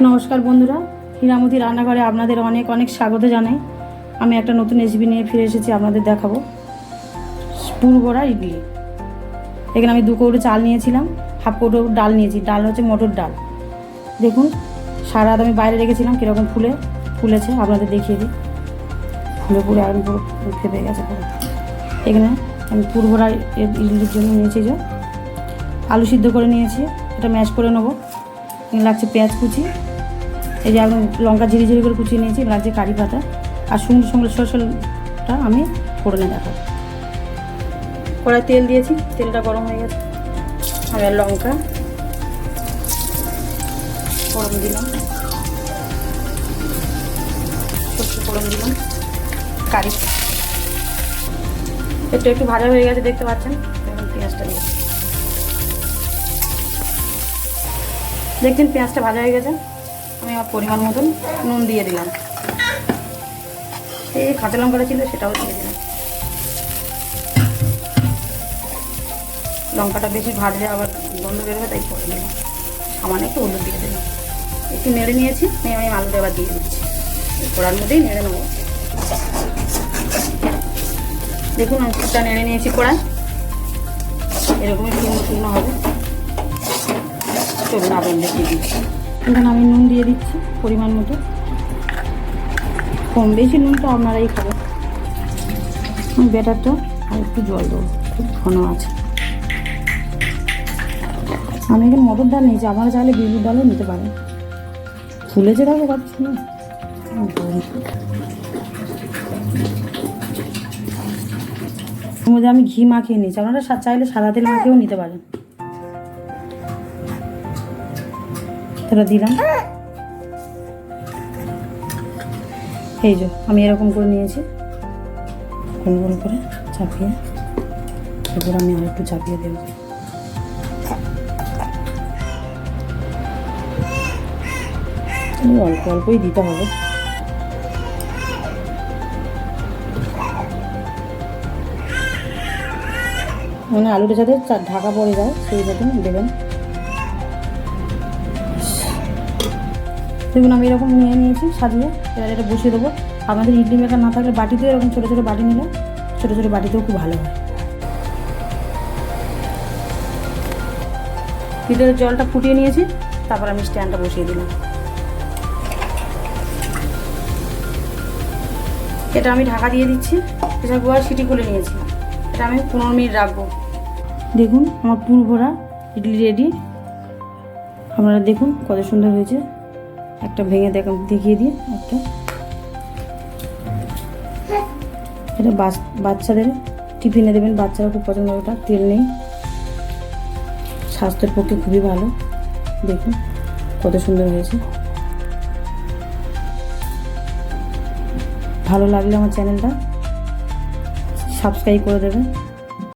নমস্কার বন্ধুরা, হীরামতি রান্নাঘরে আপনাদের অনেক অনেক স্বাগত জানাই। আমি একটা নতুন রেসিপি নিয়ে ফিরে এসেছি, আপনাদের দেখাবো পুরভরা ইডলি। এখানে আমি 2 কৌটো চাল নিয়েছিলাম, হাফ কৌটো ডাল নিয়েছি। ডাল হচ্ছে মটর ডাল। দেখুন সারা রাত আমি বাইরে রেখেছিলাম, কীরকম ফুলেছে আপনাদের দেখিয়ে দিই। পুরো একদম পুরো ফেপে গেছে পুরো। এখানে আমি পুরভরা ইডলির জন্য নিয়েছি যে আলু সিদ্ধ করে নিয়েছি, এটা ম্যাশ করে নেবো। লাগছে পেঁয়াজ কুচি, এই যে একদম লঙ্কা ঝিরি ঝিরি করে কুচিয়ে নিয়েছি। লাগছে কারি পাতা আর সঙ্গে সরষেটা আমি ফোড়নে দেখাবো। কড়াই তেল দিয়েছি, তেলটা গরম হয়ে গেছে। আমি আর লঙ্কা ফোড়ন দিলাম, সরষে ফোড়ন দিলাম, কারি একটু ভাজা হয়ে গেছে দেখতে পাচ্ছেন। এখন পেঁয়াজটা দিয়ে দেখছেন পেঁয়াজটা ভাজা হয়ে গেছে। আমি আমার পরিমাণ মতন নুন দিয়ে দিলাম, এই কাঁচা লঙ্কাটা ছিল সেটাও দিয়ে দিলাম। লঙ্কাটা বেশি ভাজলে আবার গন্ধ বেরোবে, তাই করে দিলাম। সামান্য একটু হলুদ দিয়ে দিলাম, একটু নেড়ে নিয়েছি। আমি আলুটা এবার দিয়ে দিচ্ছি, কড়ার মধ্যেই নেড়ে নেবো। দেখুন আমি ফুটটা নেড়ে নিয়েছি কড়াই, এরকমই শুকনো হবে। চলুন আবার দেখিয়ে দিচ্ছি। এখানে আমি নুন দিয়ে দিচ্ছি পরিমাণ মতো, কম বেশি নুনটা আপনারাই খাবেন। আমি ব্যাটারটা আর একটু জল দেবো, খুব ঘন আছে। আমি এখানে মটর ডাল নিয়েছি, আপনারা চাইলে বিউলির ডালও নিতে পারেন। ফুলেছে দেখো কত সুন্দর। এর মধ্যে আমি ঘি মাখিয়ে নিয়েছি, আপনারা চাইলে সাদা তেল মাখিয়েও নিতে পারেন। এটা দিলাম, এই যে আমি এরকম করে নিয়েছি, গোল গোল করে চাপিয়ে। এবার আমি আর একটু চাপিয়ে দেব। অল্প অল্পই দিতে হবে। মানে আলুটা যাতে ঢাকা পড়ে যায় সেই মতন দেবেন। দেখুন আমি এরকম নিয়ে নিয়েছি সাজিয়ে। এবার এটা বসিয়ে দেবো। আমাদের ইডলি মেকার না থাকলে বাটিতেও এরকম ছোটো ছোটো বাটি নিলে ছোটো ছোটো বাটিতেও খুব ভালো হয়। ভিতরে জলটা ফুটিয়ে নিয়েছি, তারপর আমি স্ট্যান্ডটা বসিয়ে দিলাম। এটা আমি ঢাকা দিয়ে দিচ্ছি। প্রেসার কুকার সিটি খুলে নিয়েছি, এটা আমি 15 মিনিট রাখবো। দেখুন আমার পুরভরা ইডলি রেডি। আপনারা দেখুন কত সুন্দর হয়েছে। একটা ভেঙে দেখিয়ে দিয়ে একটা, এটা বাচ্চাদের টিফিনে দেবেন, বাচ্চারা খুব পছন্দ করে। ওটা তেল নেই, স্বাস্থ্যের পক্ষে খুবই ভালো। দেখুন কত সুন্দর হয়েছে। ভালো লাগলে আমার চ্যানেলটা সাবস্ক্রাইব করে দেবেন।